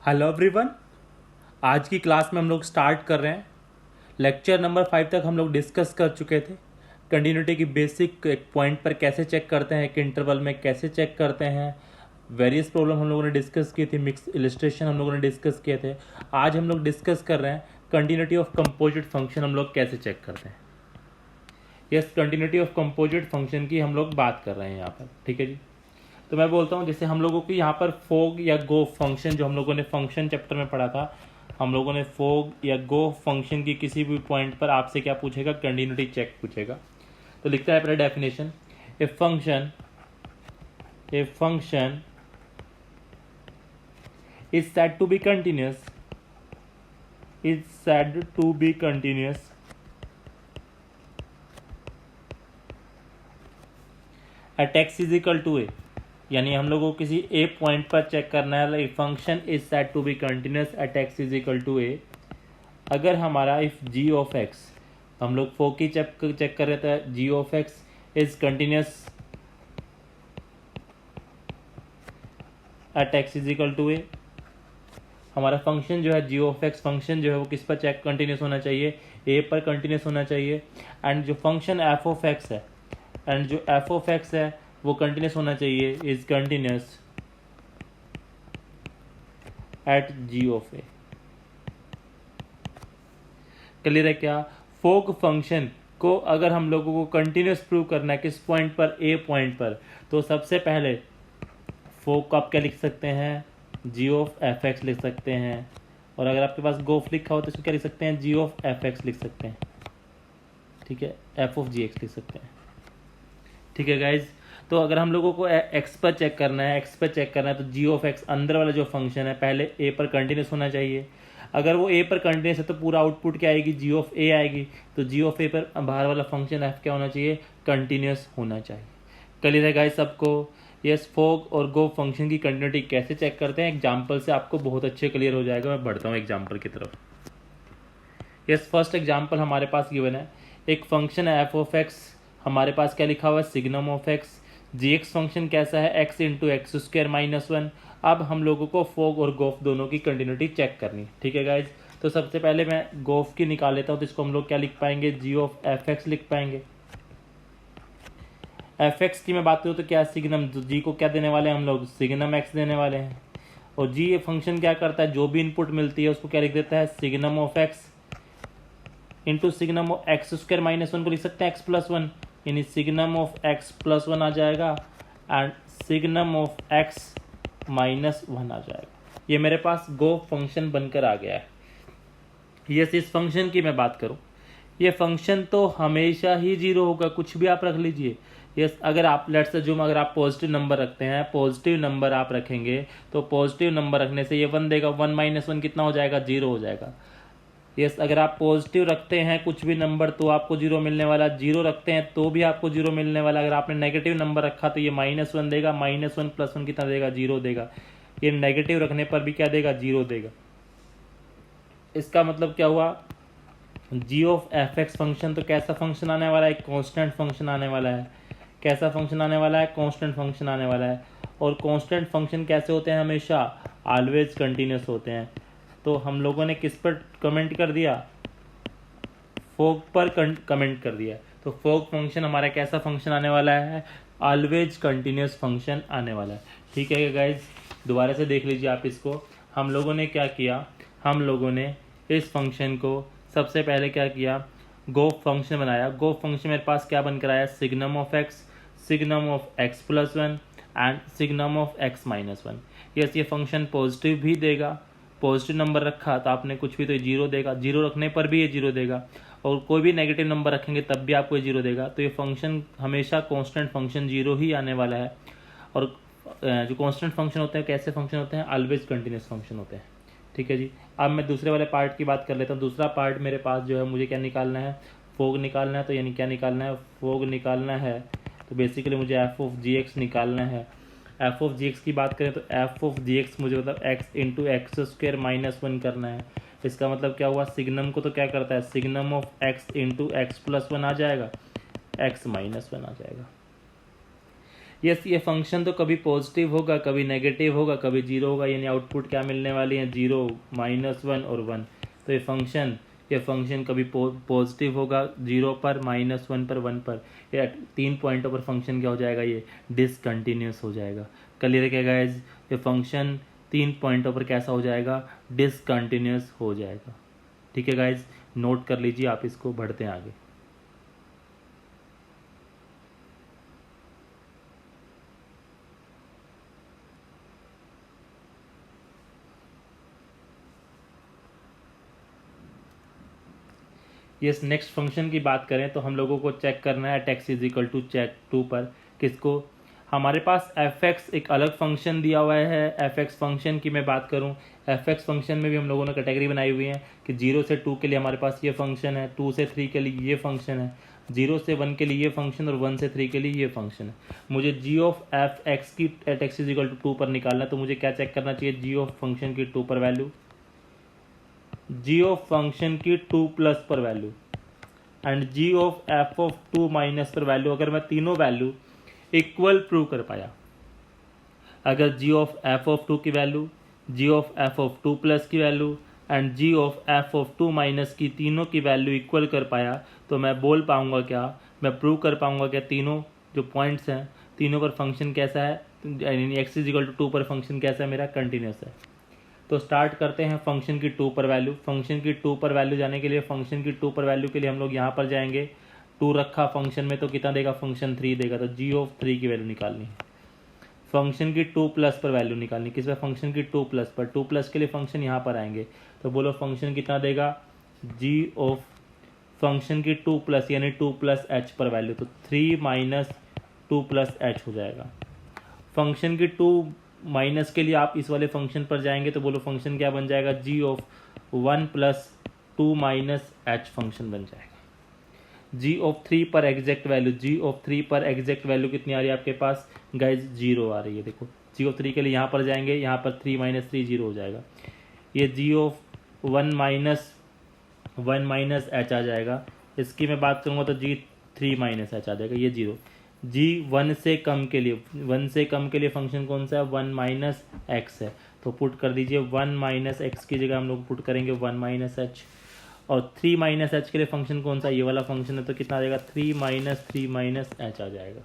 Hello everyone. आज की class में हम लोग स्टार्ट कर रहे हैं। लेक्चर नंबर 5 तक हम लोग डिस्कस कर चुके थे। कंटिन्यूटी की बेसिक एक पॉइंट पर कैसे चेक करते हैं, एक इंटरवल में कैसे चेक करते हैं, वेरियस प्रॉब्लम हम लोगों ने डिस्कस की थी, मिक्स इलस्ट्रेशन हम लोगों ने डिस्कस किए थे। आज हम लोग डिस्कस कर रहे हैं कंटिन्यूटी ऑफ कंपोजिट फंक्शन हम लोग कैसे चेक करते हैं। Yes, continuity of composite function की हम लोग बात कर रहे हैं यहाँ पर। ठीक है जी। तो मैं बोलता हूँ जैसे हम लोगों की यहाँ पर फोग या गो फंक्शन जो हम लोगों ने फंक्शन चैप्टर में पढ़ा था, हम लोगों ने फोग या गो फंक्शन की किसी भी पॉइंट पर आपसे क्या पूछेगा, कंटिन्यूटी चेक पूछेगा। तो लिखता है पहले definition, a function is said to be continuous at x is equal to a. यानी हम लोगों को किसी ए पॉइंट पर चेक करना है, like function is said to be continuous at x is equal to a. अगर हमारा इफ जी ऑफ एक्स, हम लोग फोक की चेक कर रहे थे, g of x is continuous at x is equal to a. हमारा फंक्शन जो है जी ऑफ एक्स फंक्शन जो है वो किस पर चेक कंटिन्यूस होना चाहिए, ए पर कंटिन्यूस होना चाहिए। एंड जो फंक्शन एफ ऑफ एक्स है, वो कंटिन्यूस होना चाहिए, is continuous at g of a. Clear है क्या? फोक फंक्शन को अगर हम लोगों को कंटिन्यूस प्रूव करना है किस पॉइंट पर, ए पॉइंट पर, तो सबसे पहले फोक को आप क्या लिख सकते हैं, जी ऑफ एफ एक्स लिख सकते हैं। और अगर आपके पास गोफ लिखा हो तो इसको क्या लिख सकते हैं, जी ऑफ एफ एक्स लिख सकते हैं। ठीक है, एफ ऑफ जी एक्स लिख सकते हैं। ठीक है गाइज। तो अगर हम लोगों को एक्स पर चेक करना है, तो जी ऑफ एक्स अंदर वाला जो फंक्शन है पहले ए पर कंटिन्यूस होना चाहिए। अगर वो ए पर कंटिन्यूस है तो पूरा आउटपुट क्या आएगी, जी ऑफ ए आएगी। तो जी ऑफ ए पर बाहर वाला फंक्शन एफ क्या होना चाहिए, कंटिन्यूस होना चाहिए। क्लियर है गाइज सबको? यस, फोक और गो फंक्शन की कंटिन्यूटी कैसे चेक करते हैं, एग्जाम्पल से आपको बहुत अच्छे क्लियर हो जाएगा। मैं बढ़ता हूँ एग्जाम्पल की तरफ। यस, फर्स्ट एग्जाम्पल हमारे पास गिवन है, एक फंक्शन है एफ ऑफ एक्स, हमारे पास क्या लिखा हुआ है, signum of x. G x function कैसा है, x into x square minus one. अब हम लोगों को फोग और गोफ दोनों की कंटिन्यूटी चेक करनी। ठीक है गाइज। तो सबसे पहले मैं गोफ की निकाल लेता हूँ, तो इसको हम लोग क्या लिख पाएंगे, जी ऑफ एफ एक्स लिख पाएंगे। एफ एक्स की मैं बात करूँ तो क्या, सिग्नम, जी को क्या देने वाले हैं हम लोग, सिग्नम एक्स देने वाले हैं। और जी ये फंक्शन क्या करता है, जो भी इनपुट मिलती है उसको क्या लिख देता है, signum of x into signum of x square minus one को लिख सकते हैं एक्स प्लस वन, यानी signum of x plus one आ जाएगा and signum of x minus one आ जाएगा। ये मेरे पास गो फंक्शन बनकर आ गया है। यस, इस फंक्शन की मैं बात करूं, ये फंक्शन तो हमेशा ही जीरो होगा, कुछ भी आप रख लीजिए। यस, अगर आप लेट्स अज्यूम अगर आप पॉजिटिव नंबर रखते हैं, पॉजिटिव नंबर आप रखेंगे तो पॉजिटिव नंबर रखने से ये वन देगा, वन माइनस वन कितना हो जाएगा, जीरो हो जाएगा। यस, अगर आप पॉजिटिव रखते हैं कुछ भी नंबर तो आपको जीरो मिलने वाला, जीरो रखते हैं तो भी आपको जीरो मिलने वाला। अगर आपने नेगेटिव नंबर रखा तो ये माइनस वन देगा, माइनस वन प्लस वन कितना देगा, जीरो देगा। ये नेगेटिव रखने पर भी क्या देगा, जीरो देगा। इसका मतलब क्या हुआ, जी ऑफ एफ एक्स फंक्शन तो कैसा फंक्शन आने वाला है, कांस्टेंट फंक्शन आने वाला है। कैसा फंक्शन आने वाला है, कांस्टेंट फंक्शन आने वाला है। और कांस्टेंट फंक्शन कैसे होते हैं, हमेशा ऑलवेज कंटिन्यूस होते हैं। तो हम लोगों ने किस पर कमेंट कर दिया, फोक पर कमेंट कर दिया। तो फोक फंक्शन हमारा कैसा फंक्शन आने वाला है, ऑलवेज कंटिन्यूस फंक्शन आने वाला है। ठीक है गाइज, दोबारा से देख लीजिए आप इसको। हम लोगों ने क्या किया, हम लोगों ने इस फंक्शन को सबसे पहले क्या किया, गो फंक्शन बनाया। गो फंक्शन मेरे पास क्या बनकर आया, signum of x plus one and signum of x minus one. Yes, ये फंक्शन पॉजिटिव भी देगा, पॉजिटिव नंबर रखा तो आपने कुछ भी तो जीरो देगा, जीरो रखने पर भी ये जीरो देगा। और कोई भी नेगेटिव नंबर रखेंगे तब भी आपको ये जीरो देगा। तो ये फंक्शन हमेशा कांस्टेंट फंक्शन जीरो ही आने वाला है। और जो कांस्टेंट फंक्शन होते हैं कैसे फंक्शन होते हैं, ऑलवेज कंटिन्यूस फंक्शन होते हैं। ठीक है जी। अब मैं दूसरे वाले पार्ट की बात कर लेता हूँ। दूसरा पार्ट मेरे पास जो है, मुझे क्या निकालना है, फोग निकालना है। तो यानी क्या निकालना है, फोग निकालना है। तो बेसिकली मुझे एफ ऑफ जी एक्स निकालना है। एफ ऑफ जी एक्स की बात करें तो एफ ऑफ जी एक्स मुझे मतलब x into x square minus one करना है। इसका मतलब क्या हुआ, सिग्नम को तो क्या करता है, signum of x into x plus one आ जाएगा, एक्स माइनस वन आ जाएगा। यस, ये फंक्शन तो कभी पॉजिटिव होगा, कभी नेगेटिव होगा, कभी जीरो होगा, यानी आउटपुट क्या मिलने वाली है, 0, -1 और 1। तो ये फंक्शन कभी पॉजिटिव होगा 0 पर, -1 पर, 1 पर, या 3 पॉइंटों पर फंक्शन क्या हो जाएगा, ये डिसकंटिन्यूस हो जाएगा। क्लियर है क्या गाइस? ये फंक्शन 3 पॉइंटों पर कैसा हो जाएगा, डिसकंटिन्यूस हो जाएगा। ठीक है गाइस, नोट कर लीजिए आप इसको, बढ़ते हैं आगे। यस, नेक्स्ट फंक्शन की बात करें तो हम लोगों को चेक करना है x is equal to check 2 पर किसको, हमारे पास fx एक अलग फंक्शन दिया हुआ है। fx फंक्शन की मैं बात करूं, fx फंक्शन में भी हम लोगों ने कैटेगरी बनाई हुई है कि 0 से 2 के लिए हमारे पास ये फंक्शन है, 2 से 3 के लिए ये फंक्शन है, 0 से 1 के लिए ये फंक्शन और 1 से 3 के लिए ये फंक्शन है। मुझे g ऑफ fx की at x is equal to 2 पर निकालना है, तो मुझे क्या चेक करना चाहिए, g ऑफ फंक्शन की 2 पर वैल्यू, g ऑफ फंक्शन की 2 प्लस पर value and g of f of 2 minus पर वैल्यू। अगर मैं तीनों वैल्यू इक्वल प्रूव कर पाया, अगर g ऑफ f ऑफ 2 की value, g of f of 2 plus की value and g of f of 2 minus की तीनों की वैल्यू इक्वल कर पाया, तो मैं बोल पाऊंगा क्या, मैं प्रूव कर पाऊंगा क्या तीनों जो पॉइंट्स हैं तीनों पर फंक्शन कैसा है, यानी x इज इक्वल टू 2 पर फंक्शन कैसा है, मेरा कंटिन्यूस है। तो स्टार्ट करते हैं फंक्शन की 2 पर वैल्यू। फंक्शन की 2 पर वैल्यू जाने के लिए, फंक्शन की 2 पर वैल्यू के लिए हम लोग यहाँ पर जाएंगे, 2 रखा फंक्शन में तो कितना देगा, फंक्शन 3 देगा, तो g ऑफ 3 की वैल्यू निकालनी है। फंक्शन की 2 प्लस पर वैल्यू निकालनी, किस पर, फंक्शन की 2 प्लस पर। 2 प्लस के लिए फंक्शन यहाँ पर आएंगे, तो बोलो फंक्शन कितना देगा, g ऑफ फंक्शन की 2 प्लस यानी 2 प्लस h पर वैल्यू, तो 3 माइनस 2 प्लस h हो जाएगा। फंक्शन की 2 माइनस के लिए आप इस वाले फंक्शन पर जाएंगे, तो बोलो फंक्शन क्या बन जाएगा, g of 1 plus 2 minus h function बन जाएगा। g ऑफ 3 पर एग्जैक्ट वैल्यू, g ऑफ 3 पर एग्जैक्ट वैल्यू कितनी आ रही है आपके पास गाइज, 0 आ रही है। देखो g ऑफ 3 के लिए यहाँ पर जाएंगे, यहाँ पर 3 माइनस 3 0 हो जाएगा। ये g ऑफ 1 माइनस h आ जाएगा। इसकी मैं बात करूँगा तो g 3 माइनस h आ जाएगा, ये 0। g 1 से कम के लिए, 1 से कम के लिए फंक्शन कौन सा है, 1 माइनस एक्स है, तो पुट कर दीजिए 1 माइनस एक्स की जगह हम लोग पुट करेंगे 1 माइनस एच। और 3 माइनस एच के लिए फंक्शन कौन सा, ये वाला फंक्शन है, तो कितना आ जाएगा, 3 माइनस एच आ जाएगा।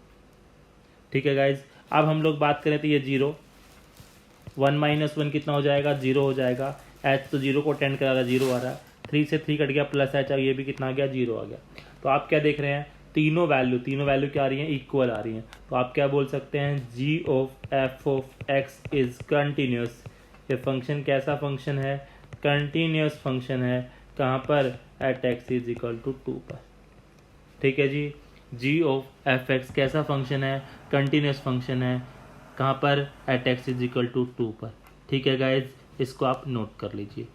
ठीक है गाइज, अब हम लोग बात करें तो ये 0, 1 माइनस 1 कितना हो जाएगा, 0 हो जाएगा। एच तो 0 को अटेंड करा रहा, 0 आ रहा है, 3 से 3 कट गया, प्लस एच आ गया, ये भी कितना आ गया, 0 आ गया। तो आप क्या देख रहे हैं, तीनों वैल्यू क्या आ रही हैं, इक्वल आ रही हैं। तो आप क्या बोल सकते हैं, g of f of x is continuous. ये फंक्शन कैसा फंक्शन है, कंटिन्यूस फंक्शन है, कहाँ पर, at x is equal to 2 पर। ठीक है जी, g ऑफ एफ एक्स कैसा फंक्शन है, कंटिन्यूस फंक्शन है, कहाँ पर, at x is equal to 2 पर। ठीक है गाइज, इसको आप नोट कर लीजिए।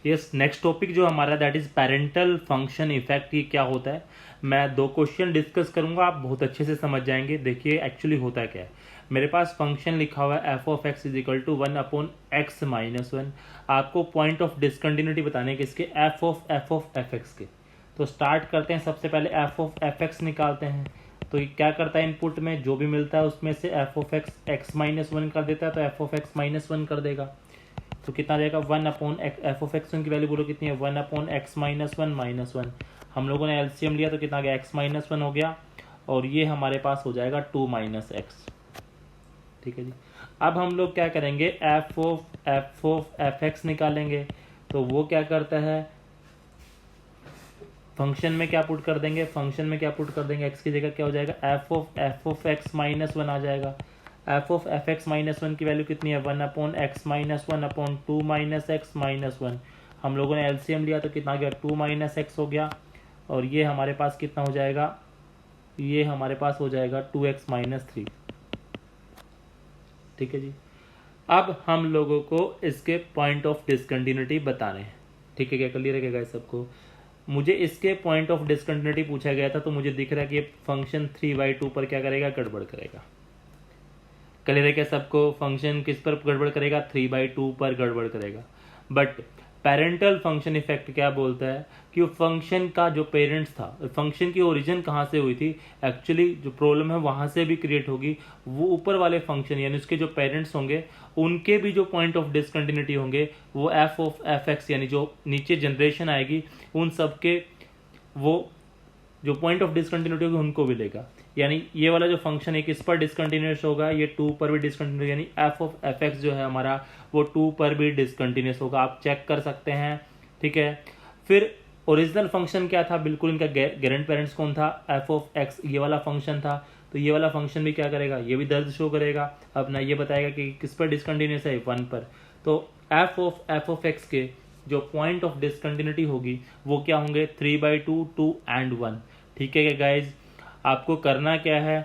यस, नेक्स्ट टॉपिक जो हमारा that is parental function effect. ये क्या होता है, मैं 2 क्वेश्चन डिस्कस करूंगा, आप बहुत अच्छे से समझ जाएंगे। देखिए एक्चुअली होता क्या है, मेरे पास फंक्शन लिखा हुआ है f of x is equal to 1 upon x minus 1। आपको पॉइंट ऑफ डिसकंटिन्यूटी बताने के इसके f ऑफ fx के। तो स्टार्ट करते हैं, सबसे पहले f ऑफ fx निकालते हैं। तो ये क्या करता है, इनपुट में जो भी मिलता है उसमें से f ऑफ x माइनस 1 कर देता है, तो f ऑफ x माइनस 1 कर देगा। तो कितना जाएगा, 1 अपॉन एफ ऑफ एक्स की वैल्यू बोलो कितनी है, 1 अपॉन एक्स माइनस 1 माइनस 1। हम लोगों ने एलसीएम लिया तो कितना आ गया, x माइनस 1 हो गया, और ये हमारे पास हो जाएगा 2 माइनस एक्स। ठीक है जी, अब हम लोग क्या करेंगे, एफ ऑफ एफ एक्स निकालेंगे। तो वो क्या करता है, फंक्शन में क्या पुट कर देंगे, एक्स की जगह क्या हो जाएगा, एफ ऑफ एक्स माइनस 1 आ जाएगा। F of f x minus 1 की वैल्यू कितनी है, 1 upon x minus 1 upon 2 minus x minus 1। हम लोगों ने एलसीएम लिया तो कितना आ गया, 2 माइनस एक्स हो गया, और ये हमारे पास कितना हो जाएगा, ये हमारे पास हो जाएगा 2x माइनस 3। ठीक है जी, अब हम लोगों को इसके पॉइंट ऑफ डिसकंटिन्यूटी बताने हैं। ठीक है, क्या क्लियर है क्या सबको। मुझे इसके पॉइंट ऑफ डिसकंटिन्यूटी पूछा गया था, तो मुझे दिख रहा है कि ये फंक्शन 3/2 पर क्या करेगा, गड़बड़ करेगा। क्लियर है क्या सबको, फंक्शन किस पर गड़बड़ करेगा, 3/2 पर गड़बड़ करेगा। बट पेरेंटल फंक्शन इफेक्ट क्या बोलता है कि फंक्शन का जो पेरेंट्स था, फंक्शन की ओरिजिन कहाँ से हुई थी, एक्चुअली जो प्रॉब्लम है वहां से भी क्रिएट होगी। वो ऊपर वाले फंक्शन यानी उसके जो पेरेंट्स होंगे उनके भी जो पॉइंट ऑफ डिसकंटिन्यूटी होंगे वो एफ ऑफ एफ एक्स यानी जो नीचे जनरेशन आएगी उन सबके वो जो पॉइंट ऑफ डिसकंटिन्यूटी होगी उनको भी लेगा। यानी ये वाला जो फंक्शन है किस पर डिसकंटिन्यूस होगा, ये 2 पर भी डिसकंटिन्यूस, यानी एफ ऑफ एफ एक्स जो है हमारा वो 2 पर भी डिसकंटिन्यूस होगा। आप चेक कर सकते हैं, ठीक है। फिर ओरिजिनल फंक्शन क्या था, बिल्कुल इनका ग्रैंड पेरेंट्स कौन था, एफ ऑफ एक्स, ये वाला फंक्शन था। तो ये वाला फंक्शन भी क्या करेगा, ये भी दर्द शो करेगा। अब ना ये बताएगा कि किस पर डिसकंटिन्यूस है, 1 पर। तो एफ ऑफ एक्स के जो पॉइंट ऑफ डिसकंटिन्यूटी होगी वो क्या होंगे, 3/2, 2 and 1। ठीक है गाइज, आपको करना क्या है,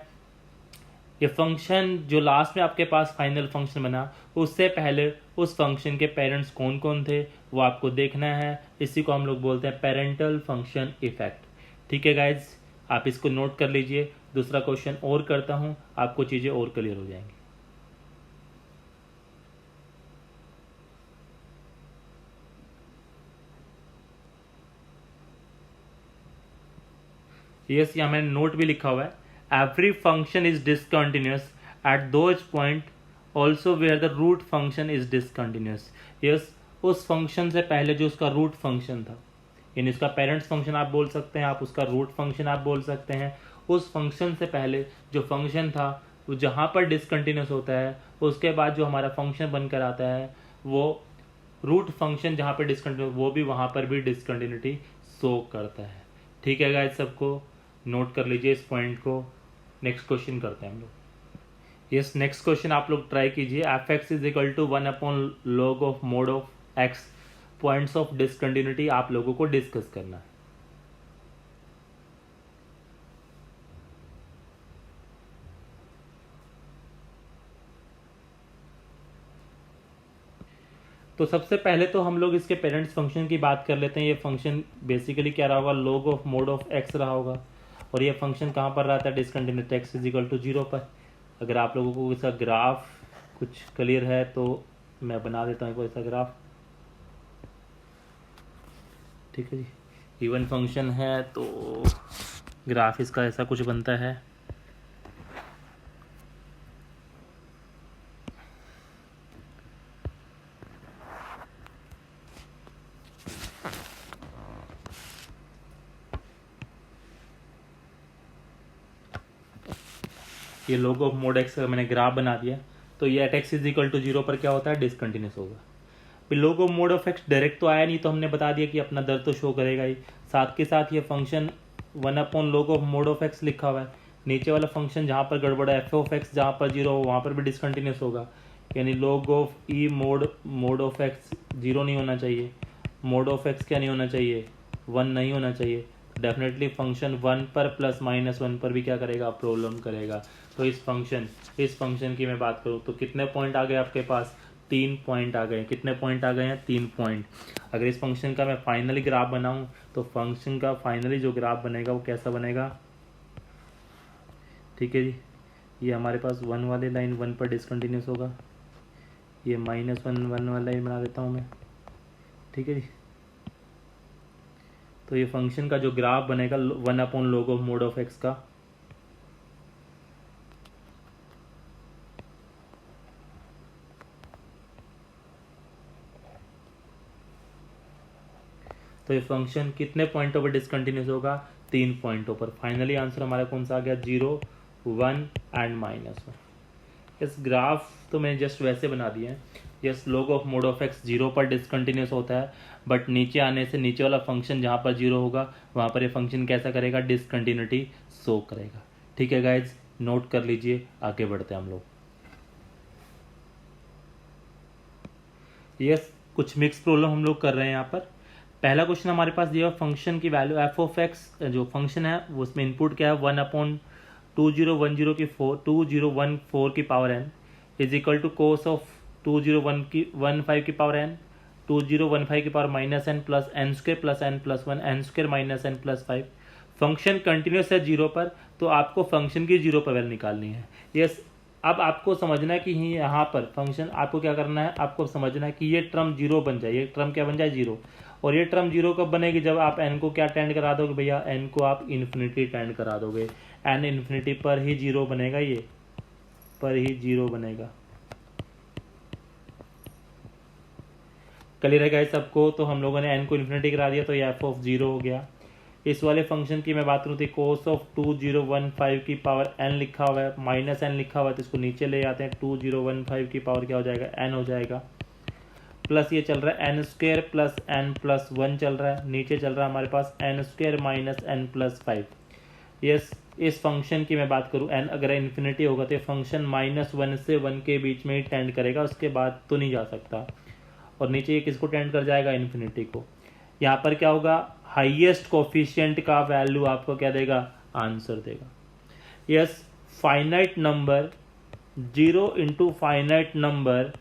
ये फंक्शन जो लास्ट में आपके पास फाइनल फंक्शन बना उससे पहले उस फंक्शन के पेरेंट्स कौन कौन थे वो आपको देखना है। इसी को हम लोग बोलते हैं पेरेंटल फंक्शन इफेक्ट। ठीक है गाइज, आप इसको नोट कर लीजिए। दूसरा क्वेश्चन और करता हूँ, आपको चीजें और क्लियर हो जाएंगी। यस, यहाँ मैंने नोट भी लिखा हुआ है, every function is discontinuous at those point also where the root function is discontinuous. Yes, उस फंक्शन से पहले जो उसका रूट फंक्शन था, यानी इसका पेरेंट्स फंक्शन आप बोल सकते हैं, आप उसका रूट फंक्शन आप बोल सकते हैं, उस फंक्शन से पहले जो फंक्शन था वो जहाँ पर डिसकंटिन्यूस होता है उसके बाद जो हमारा फंक्शन बनकर आता है वो रूट फंक्शन जहाँ पर डिसकंटिन्यूस वो भी वहाँ पर भी डिसकंटिन्यूटी शो करता है। ठीक है गाइस, सबको नोट कर लीजिए इस पॉइंट को। नेक्स्ट क्वेश्चन करते हैं हम लोग। यस, नेक्स्ट क्वेश्चन आप लोग ट्राई कीजिए। F x is equal to 1/log of mod of x, points of discontinuity आप लोगों को डिस्कस करना है। तो सबसे पहले तो हम लोग इसके पेरेंट्स फंक्शन की बात कर लेते हैं। ये फंक्शन बेसिकली क्या रहा होगा, log of mod of x रहा होगा, और ये फंक्शन कहाँ पर रहा था, डिसकंटिन्यूट एक्स इज इक्वल टू 0 पर। अगर आप लोगों को इसका ग्राफ कुछ क्लियर है तो मैं बना देता हूँ कोई सा ग्राफ। ठीक है जी, इवन फंक्शन है तो ग्राफ इसका ऐसा कुछ बनता है। ये log ऑफ मोड एक्स का मैंने ग्राफ बना दिया। तो ये at x is equal to 0 पर क्या होता है, डिसकंटिन्यूस होगा। फिर log of mod of x direct तो आया नहीं, तो हमने बता दिया कि अपना दर तो शो करेगा ही। साथ के साथ ये function 1/log of mod of x लिखा हुआ है। नीचे वाला फंक्शन जहाँ पर गड़बड़ है, एफ ऑफ एक्स जहाँ पर 0 हो वहाँ पर भी डिसकंटिन्यूस होगा। यानी log of E mode of x 0 नहीं होना चाहिए, मोड ऑफ एक्स क्या नहीं होना चाहिए, 1 नहीं होना चाहिए। डेफिनेटली फंक्शन 1 पर प्लस माइनस 1 पर भी क्या करेगा, प्रॉब्लम करेगा। तो इस फंक्शन की मैं बात करूँ तो कितने पॉइंट आ गए आपके पास, 3 पॉइंट आ गए। कितने पॉइंट आ गए हैं, 3 पॉइंट। अगर इस फंक्शन का मैं फाइनली ग्राफ बनाऊं तो फंक्शन का फाइनली जो ग्राफ बनेगा वो कैसा बनेगा। ठीक है जी, ये हमारे पास 1 वाली लाइन 1 पर डिसकंटिन्यूस होगा, ये -1 1 वाला लाइन बना देता हूँ मैं। ठीक है जी, तो ये फंक्शन का जो ग्राफ बनेगा 1/log of mod of x का, तो ये फंक्शन कितने पॉइंटों पर डिसकंटिन्यूस होगा, 3 पॉइंटों पर। फाइनली आंसर हमारा कौन सा आ गया, 0 1 एंड -1। इस ग्राफ तो मैंने जस्ट वैसे बना दिया है। Yes, log of mod of x 0 पर डिसकंटिन्यूस होता है, बट नीचे आने से नीचे वाला फंक्शन जहाँ पर 0 होगा वहाँ पर ये फंक्शन कैसा करेगा, डिसकंटिन्यूटी शो करेगा। ठीक है गाइज, नोट कर लीजिए, आगे बढ़ते हैं हम लोग। यस, कुछ मिक्स प्रॉब्लम हम लोग कर रहे हैं यहाँ पर। पहला क्वेश्चन हमारे पास दिया फंक्शन की वैल्यू एफ ऑफ एक्स, जो फंक्शन है वो उसमें इनपुट क्या है, 1/2010 की 2014 की power n is equal to cos of 2015 की पावर n, 2015 की power -n plus n square plus n plus 1 n square minus n plus 5। Function continuous है 0 पर, तो आपको फंक्शन की 0 पर वैल्यू निकालनी है। यस, अब आपको समझना है कि यहाँ पर फंक्शन आपको क्या करना है, आपको समझना है कि ये टर्म जीरो बन जाए, ये टर्म क्या बन जाए, जीरो। और ये टर्म जीरो कब बनेगी, जब आप एन को क्या टेंड करा दोगे भैया, एन को आप इन्फिनिटी टेंड करा दोगे। एन इन्फिनिटी पर ही जीरो बनेगा, ये पर ही जीरो बनेगा। क्लियर है गाइस सबको? तो हम लोगों ने एन को इन्फिनिटी करा दिया तो ये एफ ऑफ जीरो हो गया। इस वाले फंक्शन की मैं बात करूँ तो कोस ऑफ 2015 की पावर n लिखा हुआ है, माइनस n लिखा हुआ है, तो इसको नीचे ले आते हैं, 2015 की पावर क्या हो जाएगा, n हो जाएगा। प्लस ये चल रहा है n square plus n plus one चल रहा है, नीचे चल रहा है हमारे पास n square minus n plus 5। Yes, इस फंक्शन की मैं बात करूँ, n अगर इन्फिनिटी होगा तो फंक्शन -1 से 1 के बीच में ही टेंड करेगा, उसके बाद तो नहीं जा सकता। और नीचे ये किसको टेंड कर जाएगा, इन्फिनिटी को। यहाँ पर क्या होगा, हाईएस्ट कोफिशिएंट का वैल्यू आपको क्या देगा, आंसर देगा। Yes, finite number 0 into finite number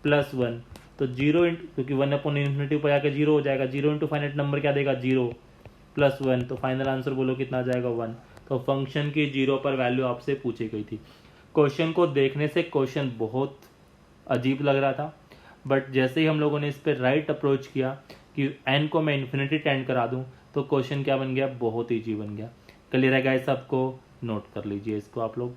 plus 1, तो 0 क्योंकि 1 अपॉन इन्फिनिटी ऊपर जाकर 0 हो जाएगा, 0 इंटू फाइनाइट नंबर क्या देगा, 0 प्लस 1, तो फाइनल आंसर बोलो कितना आ जाएगा, 1। तो फंक्शन की 0 पर वैल्यू आपसे पूछी गई थी। क्वेश्चन को देखने से क्वेश्चन बहुत अजीब लग रहा था, बट जैसे ही हम लोगों ने इस पर राइट अप्रोच किया कि एन को मैं इन्फिनिटी टेंड करा दूं, तो क्वेश्चन क्या बन गया, बहुत ईजी बन गया। क्लियर है गाइस सबको? नोट कर लीजिए इसको आप लोग।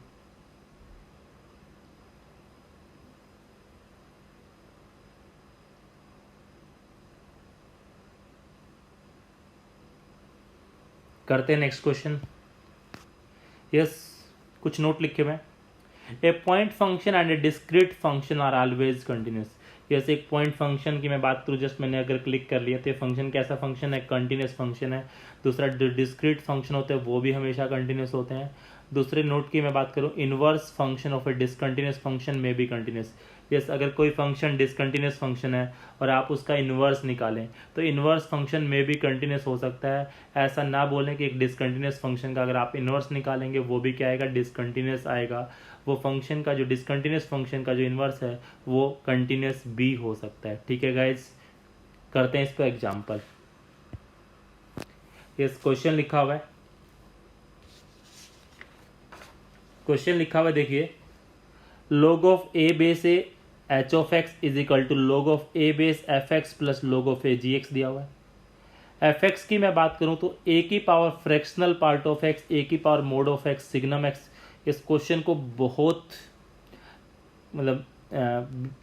करते हैं नेक्स्ट क्वेश्चन। यस, कुछ नोट लिखे हुए। A point function and a discrete function are always continuous. जैसे एक पॉइंट फंक्शन की मैं बात करूँ, जस्ट मैंने अगर क्लिक कर लिया तो ये फंक्शन कैसा फंक्शन है, कंटिन्यूस फंक्शन है। दूसरा डिस्क्रीट फंक्शन होते हैं वो भी हमेशा कंटिन्यूस होते हैं। दूसरे नोट की मैं बात करूँ, inverse function of A discontinuous function में भी कंटिन्यूस। यस, अगर कोई फंक्शन डिसकंटिन्यूस फंक्शन है और आप उसका इन्वर्स निकालें तो इन्वर्स फंक्शन में भी कंटिन्यूस हो सकता है। ऐसा ना बोलें कि एक डिसकंटिन्यूस फंक्शन का अगर आप इन्वर्स निकालेंगे वो भी क्या आएगा, डिसकंटिन्यूस आएगा। वो फंक्शन का जो डिसकंटिन्यूस फंक्शन का जो इन्वर्स है वो कंटिन्यूस भी हो सकता है। ठीक है गाइज, करते हैं इसको एग्जाम्पल। यस, क्वेश्चन लिखा हुआ है, क्वेश्चन लिखा हुआ है, देखिए, log of a base a h of x is equal to log of a base f x plus log of a g x दिया हुआ है। एफ एक्स की मैं बात करूं तो ए की power fractional part of x, a की power mod of x, signum x. इस क्वेश्चन को बहुत मतलब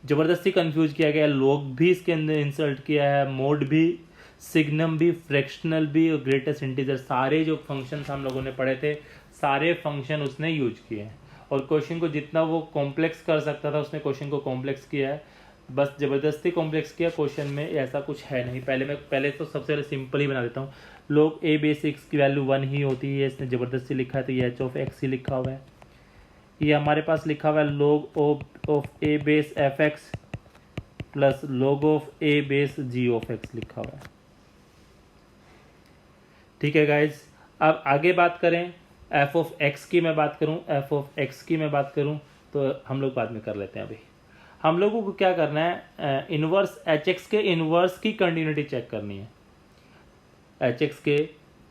ज़बरदस्ती कंफ्यूज किया गया है, लोग भी इसके अंदर इंसल्ट किया है, मोड भी, सिग्नम भी, फ्रैक्शनल भी और ग्रेटेस्ट इंटीजर, सारे जो फंक्शंस हम लोगों ने पढ़े थे सारे फंक्शन उसने यूज किए हैं। और क्वेश्चन को जितना वो कॉम्प्लेक्स कर सकता था उसने क्वेश्चन को कॉम्प्लेक्स किया है, बस ज़बरदस्ती कॉम्प्लेक्स किया। क्वेश्चन में ऐसा कुछ है नहीं। पहले तो सबसे पहले सिंपल ही बना देता हूँ। लोग ए बेस एक्स की वैल्यू 1 ही होती है, इसने ज़बरदस्ती लिखा है तो ये एच ऑफ एक्स ही लिखा हुआ है। ये हमारे पास लिखा हुआ है log of a base f x plus log of a base g of x लिखा हुआ है। ठीक है गाइज, अब आगे बात करें एफ ऑफ एक्स की मैं बात करूं, एफ ऑफ एक्स की मैं बात करूं तो हम लोग बाद में कर लेते हैं। अभी हम लोगों को क्या करना है, इनवर्स एच एक्स के इनवर्स की कंटिन्यूटी चेक करनी है। एच एक्स के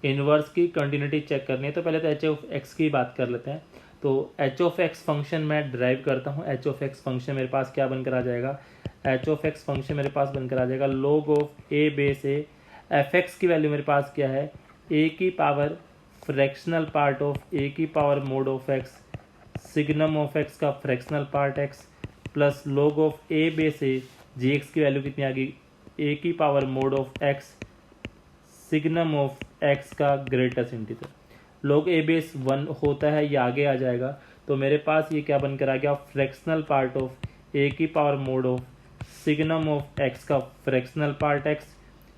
इनवर्स की कंटिन्यूटी चेक करनी है तो पहले तो एच ऑफ एक्स की बात कर लेते हैं। तो एच ऑफ एक्स फंक्शन मैं ड्राइव करता हूँ। एच ऑफ एक्स फंक्शन मेरे पास क्या बनकर आ जाएगा, एच ऑफ एक्स फंक्शन मेरे पास बनकर आ जाएगा log of a base a, f x की वैल्यू मेरे पास क्या है, ए की power fractional part of a की power mod of x, signum of x का fractional part x plus log of a base a, g x की value कितनी आ गई, ए की power mod of x, signum of x का greatest integer. log a base 1 होता है, ये आगे आ जाएगा। तो मेरे पास ये क्या बनकर आ गया, फ्रैक्शनल पार्ट ऑफ ए की power mod of signum of x का फ्रैक्शनल पार्ट एक्स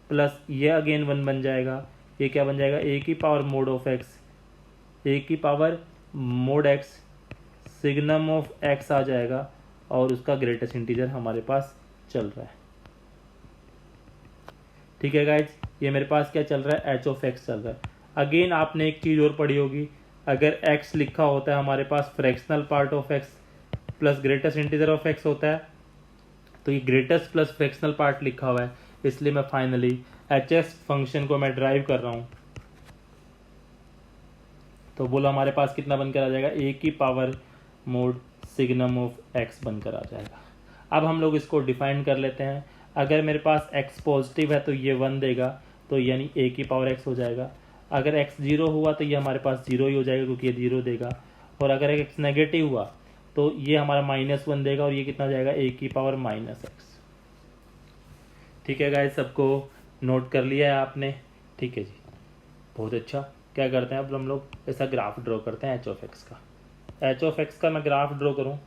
प्लस ये अगेन 1 बन जाएगा। ये क्या बन जाएगा, ए की power mod of x, a की power mod x, signum of x आ जाएगा और उसका ग्रेटेस्ट इंटीजर हमारे पास चल रहा है। ठीक है गाइज, ये मेरे पास क्या चल रहा है, एच ऑफ एक्स चल रहा है। अगेन आपने एक चीज़ और पढ़ी होगी, अगर x लिखा होता है हमारे पास fractional part of x plus greatest integer of x होता है, तो ये ग्रेटेस्ट प्लस फ्रैक्शनल पार्ट लिखा हुआ है, इसलिए मैं फाइनली एच एस फंक्शन को मैं ड्राइव कर रहा हूँ। तो बोलो हमारे पास कितना बनकर आ जाएगा, ए की power mode signum of x बनकर आ जाएगा। अब हम लोग इसको डिफाइन कर लेते हैं। अगर मेरे पास x पॉजिटिव है तो ये 1 देगा, तो यानी a की पावर x हो जाएगा। अगर x 0 हुआ तो ये हमारे पास 0 ही हो जाएगा क्योंकि ये 0 देगा। और अगर x नेगेटिव हुआ तो ये हमारा -1 देगा और ये कितना हो जाएगा, a की पावर -x। ठीक है गाइस, सबको नोट कर लिया है आपने? ठीक है जी, बहुत अच्छा। क्या करते हैं अब हम लोग ऐसा ग्राफ ड्रॉ करते हैं h(x) का। h(x) का मैं ग्राफ ड्रॉ करूं।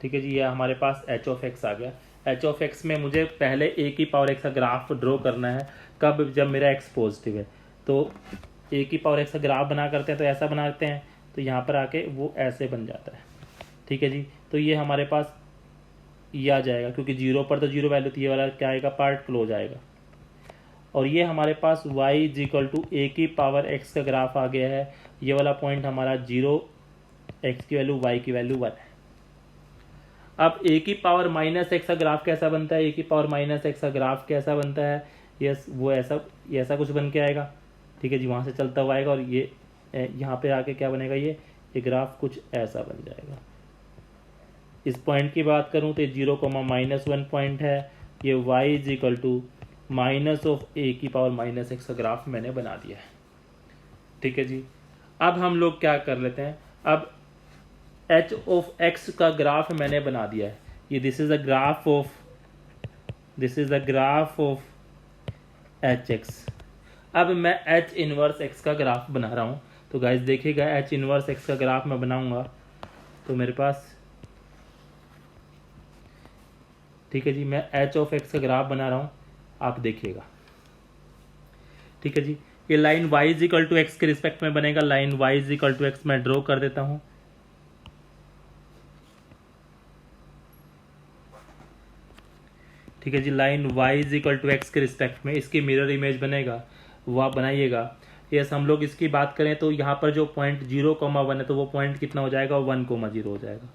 ठीक है जी, ये हमारे पास h(x) आ गया। h(x) में मुझे पहले a की पावर x का ग्राफ ड्रॉ करना है। कब? जब मेरा x पॉजिटिव है। तो a की पावर x का ग्राफ बना करते हैं तो ऐसा बनाते हैं, तो यहाँ पर आके वो ऐसे बन जाता है। ठीक है जी, तो ये हमारे पास ये आ जाएगा क्योंकि 0 पर तो 0 वैल्यू, तो ये वाला क्या आएगा, पार्ट क्लोज आएगा। और ये हमारे पास y = a की पावर x का ग्राफ आ गया है। ये वाला पॉइंट हमारा 0, x की वैल्यू, y की वैल्यू 1 है। अब a की पावर -x का ग्राफ कैसा बनता है? a की पावर -x का ग्राफ कैसा बनता है? यस, वो ऐसा कुछ बन के आएगा। ठीक है जी, वहाँ से चलता हुआ आएगा और ये यहाँ पे आके क्या बनेगा, ये ग्राफ कुछ ऐसा बन जाएगा। इस पॉइंट की बात करूँ तो 0, -1 पॉइंट है। ये y = -a की पावर -x का ग्राफ मैंने बना दिया है। ठीक है जी, अब हम लोग क्या कर लेते हैं, अब h(x) का ग्राफ मैंने बना दिया है। ये this is the graph of hx। अब मैं h−1x का ग्राफ बना रहा हूँ। तो गाइस देखिएगा, h−1x का ग्राफ मैं बनाऊंगा तो मेरे पास, ठीक है जी, मैं h(x) का ग्राफ बना रहा हूँ, आप देखिएगा। ठीक है जी, ये लाइन y = x के रिस्पेक्ट में बनेगा। लाइन y = x मैं ड्रॉ कर देता हूँ। ठीक है जी, लाइन y = x के रिस्पेक्ट में इसकी मिरर इमेज बनेगा, वो आप बनाइएगा। यस, हम लोग इसकी बात करें तो यहाँ पर जो पॉइंट 0,1 है तो वो पॉइंट कितना हो जाएगा, 1,0 हो जाएगा।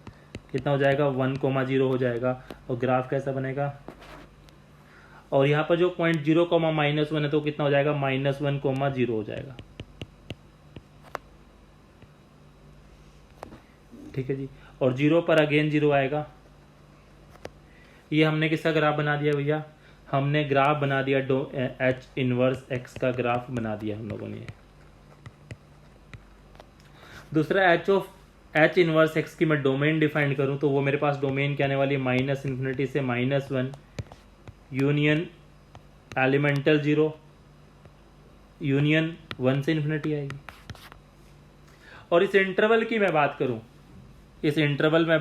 कितना हो जाएगा, 1,0 हो जाएगा। और ग्राफ कैसा बनेगा, और यहाँ पर जो पॉइंट 0,-1 है तो कितना हो जाएगा, -1,0 हो जाएगा। ठीक है जी, और 0 पर अगेन 0 आएगा। ये हमने किसका ग्राफ बना दिया भैया, हमने ग्राफ बना दिया h−1x का ग्राफ बना दिया हम लोगों ने। दूसरा h(h−1x) की मैं डोमेन डिफाइन करूं तो वो मेरे पास डोमेन क्या आने वाली है, -∞ से -1 यूनियन एलिमेंटल 0 यूनियन 1 से इन्फिनिटी आएगी। और इस इंटरवल की मैं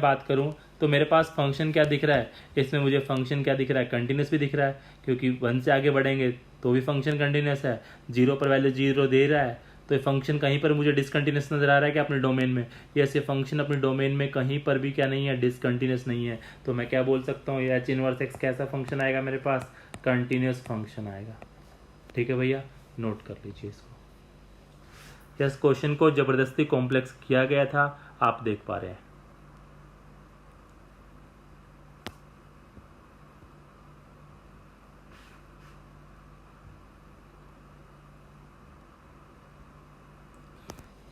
बात करूं, तो मेरे पास फंक्शन क्या दिख रहा है, इसमें मुझे फंक्शन क्या दिख रहा है, कंटिन्यूस भी दिख रहा है क्योंकि 1 से आगे बढ़ेंगे तो भी फंक्शन कंटिन्यूस है। 0 पर वैल्यू 0 दे रहा है तो ये फंक्शन कहीं पर मुझे डिसकंटिन्यूस नजर आ रहा है कि अपने डोमेन में। यस, ये फंक्शन अपने डोमेन में कहीं पर भी क्या नहीं है, डिसकंटिन्यूस नहीं है। तो मैं क्या बोल सकता हूँ, ये h−1x कैसा फंक्शन आएगा मेरे पास, कंटिन्यूस फंक्शन आएगा। ठीक है भैया, नोट कर लीजिए इसको। यस, क्वेश्चन को जबरदस्ती कॉम्प्लेक्स किया गया था, आप देख पा रहे हैं।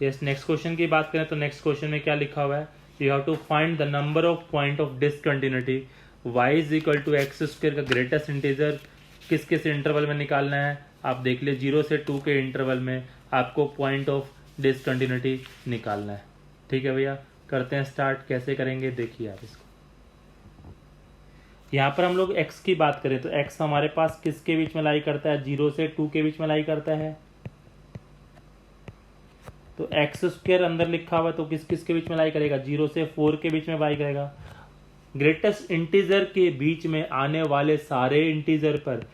यस, नेक्स्ट क्वेश्चन की बात करें तो नेक्स्ट क्वेश्चन में क्या लिखा हुआ है, you have to find the number of point of discontinuity y = x² का ग्रेटेस्ट इंटीजर किस किस इंटरवल में निकालना है। आप देख लिए 0 से 2 के इंटरवल में आपको पॉइंट ऑफ डिसकंटिन्यूटी निकालना है। ठीक है भैया, करते हैं स्टार्ट। कैसे करेंगे देखिए आप इसको। यहाँ पर हम लोग x की बात करें तो x हमारे पास किसके बीच में लाई करता है, 0 से 2 के बीच में लाई करता है। तो x² अंदर लिखा हुआ है तो किस किस के बीच में लाई करेगा, 0 से 4 के बीच में लाई करेगा। ग्रेटेस्ट इंटीजर के बीच में आने वाले सारे इंटीजर पर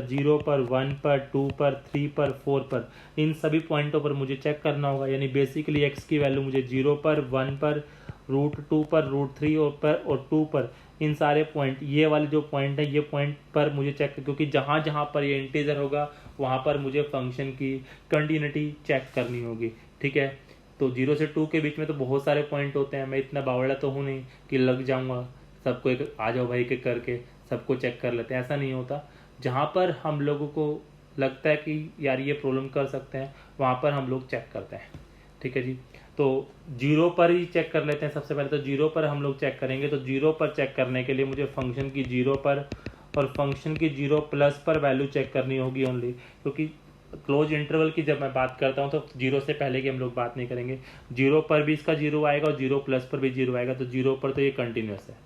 0 पर, 1 पर, 2 पर, 3 पर, 4 पर, इन सभी पॉइंटों पर मुझे चेक करना होगा। यानी बेसिकली x की वैल्यू मुझे 0 पर, 1 पर, √2 पर, √3 और 2 पर, इन सारे पॉइंट, ये वाले जो पॉइंट है ये पॉइंट पर मुझे चेक, क्योंकि जहाँ जहाँ पर ये इंटीजर होगा वहाँ पर मुझे फंक्शन की कंटिन्यूटी चेक करनी होगी। ठीक है, तो 0 से 2 के बीच में तो बहुत सारे पॉइंट होते हैं। मैं इतना बावड़ा तो हूँ नहीं कि लग जाऊँगा सबको एक आ जाओ भाई के करके सबको चेक कर लेते हैं, ऐसा नहीं होता। जहाँ पर हम लोगों को लगता है कि यार ये प्रॉब्लम कर सकते हैं वहाँ पर हम लोग चेक करते हैं। ठीक है जी। तो जीरो पर ही चेक कर लेते हैं। सबसे पहले तो जीरो पर हम लोग चेक करेंगे। तो जीरो पर चेक करने के लिए मुझे फंक्शन की जीरो पर और फंक्शन की जीरो प्लस पर वैल्यू चेक करनी होगी ओनली, क्योंकि क्लोज इंटरवल की जब मैं बात करता हूँ तो जीरो से पहले की हम लोग बात नहीं करेंगे। जीरो पर भी इसका जीरो आएगा और जीरो प्लस पर भी जीरो आएगा। तो जीरो पर तो ये कंटिन्यूस है,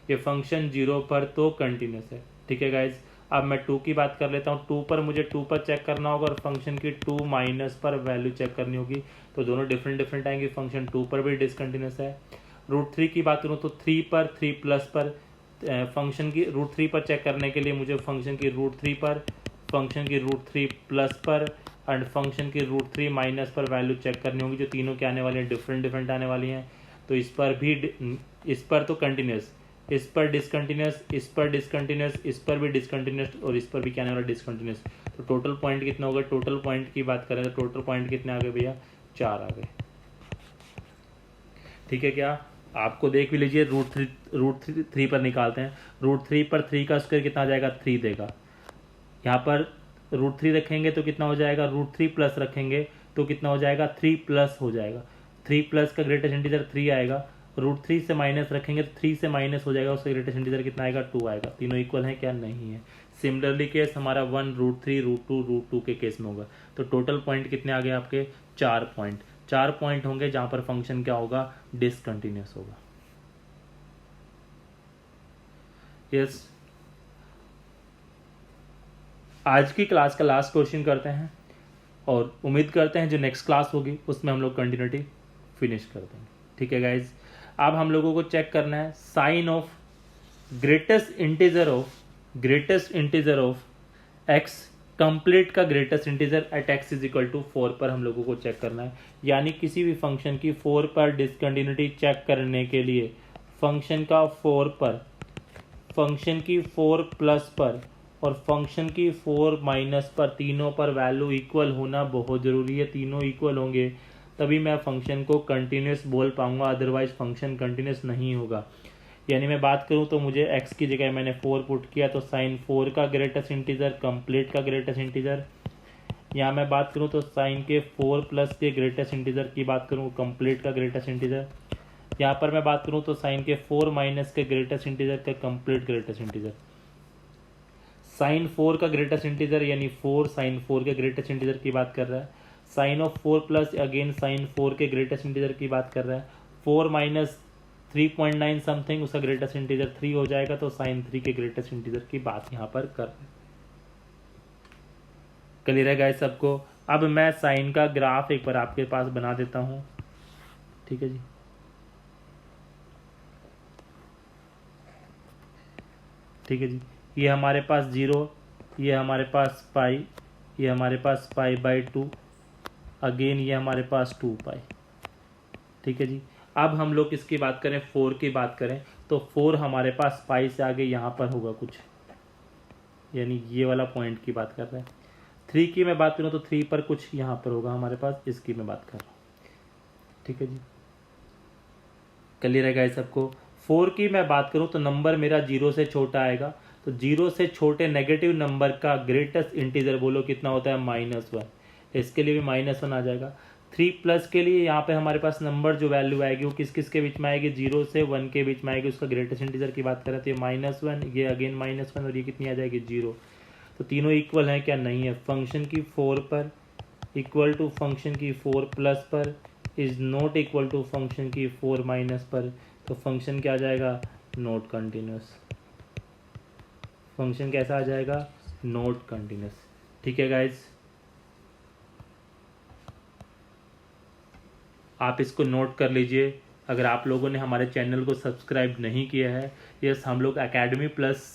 ये फंक्शन जीरो पर तो कंटिन्यूस है। ठीक है गाइज। अब मैं टू की बात कर लेता हूँ। टू पर मुझे टू पर चेक करना होगा और फंक्शन की टू माइनस पर वैल्यू चेक करनी होगी। तो दोनों डिफरेंट डिफरेंट आएंगे। फंक्शन टू पर भी डिसकंटिन्यूस है। रूट थ्री की बात करूँ तो थ्री पर थ्री प्लस पर फंक्शन की रूट थ्री पर चेक करने के लिए मुझे फंक्शन की रूट थ्री पर, फंक्शन की रूट थ्री प्लस पर एंड फंक्शन की रूट थ्री माइनस पर वैल्यू चेक करनी होगी, जो तीनों क्या आने वाली हैं, डिफरेंट डिफरेंट आने वाली हैं। तो इस पर भी इस पर तो कंटिन्यूस, इस पर डिसकंटिन्यूस, इस पर डिसकंटिन्यूस, इस पर भी डिसकंटिन्यूस और इस पर भी क्या आने वाला डिसकंटिन्यूस। तो टोटल पॉइंट कितना होगा? टोटल पॉइंट की बात करें तो टोटल पॉइंट कितने आ गए भैया? 4 आ गए। ठीक है क्या? आपको देख भी लीजिए। रूट थ्री पर निकालते हैं। रूट थ्री पर थ्री का स्क्वायर कितना आ जाएगा? 3 देगा। यहाँ पर रूट थ्री रखेंगे तो कितना हो जाएगा? रूट थ्री प्लस रखेंगे तो कितना हो जाएगा? 3 प्लस हो जाएगा। 3 प्लस का ग्रेटेस्ट इंटीजर 3 आएगा। रूट थ्री से माइनस रखेंगे तो 3 से माइनस हो जाएगा, उसका ग्रेटेस्ट इंटीजर कितना आएगा? 2 आएगा। तीनों इक्वल है क्या? नहीं है। सिमिलरली केस हमारा 1 रूट थ्री रूट टू के केस में होगा। तो टोटल पॉइंट कितने आ गए आपके? 4 पॉइंट। 4 पॉइंट होंगे जहां पर फंक्शन क्या होगा? डिसकंटिन्यूस होगा। यस। आज की क्लास का लास्ट क्वेश्चन करते हैं और उम्मीद करते हैं जो नेक्स्ट क्लास होगी उसमें हम लोग कंटिन्यूटी फिनिश कर देंगे। ठीक है गाइज। अब हम लोगों को चेक करना है sine of greatest integer of x, complete का greatest integer at x is equal to 4 पर हम लोगों को चेक करना है। यानी किसी भी फंक्शन की 4 पर डिसकंटिन्यूटी चेक करने के लिए फंक्शन का 4 पर, फंक्शन की 4 प्लस पर और फंक्शन की 4 माइनस पर, तीनों पर वैल्यू इक्वल होना बहुत ज़रूरी है। तीनों इक्वल होंगे तभी मैं फंक्शन को कंटिन्यूस बोल पाऊंगा, अदरवाइज फंक्शन कंटिन्यूस नहीं होगा। यानी मैं बात करूं तो मुझे x की जगह मैंने 4 पुट किया तो साइन 4 का ग्रेटेस्ट इंटीजर, कंप्लीट का ग्रेटेस्ट इंटीजर। यहाँ मैं बात करूं तो साइन के 4 प्लस के ग्रेटेस्ट इंटीजर की बात करूं, कंप्लीट का ग्रेटेस्ट इंटीजर। यहाँ पर मैं बात करूं तो साइन के 4 माइनस के ग्रेटेस्ट इंटीजर का कंप्लीट ग्रेटेस्ट इंटीजर। साइन 4 का ग्रेटेस्ट इंटीजर यानी 4 साइन 4 के ग्रेटेस्ट इंटीजर की बात कर रहा है। Sine of 4 plus again sine 4 के ग्रेटेस्ट इंटीजर की बात कर रहा है। 4 माइनस 3.9 समथिंग, उसका ग्रेटेस्ट इंटीजर 3 हो जाएगा। तो साइन 3 के ग्रेटेस्ट इंटीजर की बात यहाँ पर कर रहे हैं। क्लियर है गाइस सबको? अब मैं साइन का ग्राफ एक बार आपके पास बना देता हूँ। ठीक है जी। ठीक है जी। ये हमारे पास 0, ये हमारे पास पाई, ये हमारे पास पाई बाई 2, अगेन ये हमारे पास 2 पाई। ठीक है जी। अब हम लोग इसकी बात करें, 4 की बात करें तो 4 हमारे पास पाई से आगे यहाँ पर होगा कुछ, यानी ये वाला पॉइंट की बात कर रहे हैं। 3 की मैं बात करूँ तो 3 पर कुछ यहाँ पर होगा हमारे पास, इसकी मैं बात कर रहा हूँ। ठीक है जी। क्लियर है गाइस सबको? 4 की मैं बात करूं तो नंबर मेरा 0 से छोटा आएगा। तो 0 से छोटे नेगेटिव नंबर का ग्रेटेस्ट इंटीजर बोलो कितना होता है? -1। इसके लिए भी -1 आ जाएगा। 3 प्लस के लिए यहाँ पे हमारे पास नंबर जो वैल्यू आएगी वो किस किस के बीच में आएगी? 0 से 1 के बीच में आएगी। उसका ग्रेटेस्ट इंटीजर की बात करें तो ये -1, ये अगेन -1 और ये कितनी आ जाएगी? 0। तो तीनों इक्वल हैं क्या? नहीं है। फंक्शन की 4 पर इक्वल टू फंक्शन की 4 प्लस पर is not equal to function की 4 माइनस पर। तो फंक्शन क्या आ जाएगा? Not continuous. फंक्शन कैसा आ जाएगा? Not continuous. ठीक है गाइज, आप इसको नोट कर लीजिए। अगर आप लोगों ने हमारे चैनल को सब्सक्राइब नहीं किया है, यस, हम लोग एकेडमी प्लस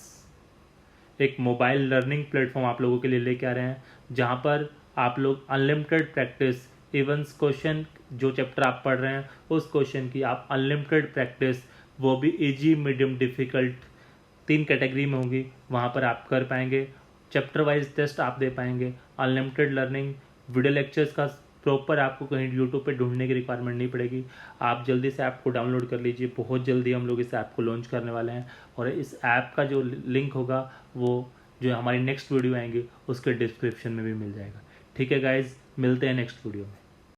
एक मोबाइल लर्निंग प्लेटफॉर्म आप लोगों के लिए लेके आ रहे हैं, जहाँ पर आप लोग अनलिमिटेड प्रैक्टिस, इवन क्वेश्चन जो चैप्टर आप पढ़ रहे हैं उस क्वेश्चन की आप अनलिमिटेड प्रैक्टिस, वो भी इजी, मीडियम, डिफ़िकल्ट 3 कैटेगरी में होगी, वहाँ पर आप कर पाएंगे। चैप्टर वाइज टेस्ट आप दे पाएंगे। अनलिमिटेड लर्निंग, वीडियो लेक्चर्स का प्रॉपर आपको कहीं यूट्यूब पे ढूंढने की रिक्वायरमेंट नहीं पड़ेगी। आप जल्दी से ऐप को डाउनलोड कर लीजिए। बहुत जल्दी हम लोग इस ऐप को लॉन्च करने वाले हैं और इस ऐप का जो लिंक होगा वो जो हमारी नेक्स्ट वीडियो आएंगी उसके डिस्क्रिप्शन में भी मिल जाएगा। ठीक है गाइज, मिलते हैं नेक्स्ट वीडियो में।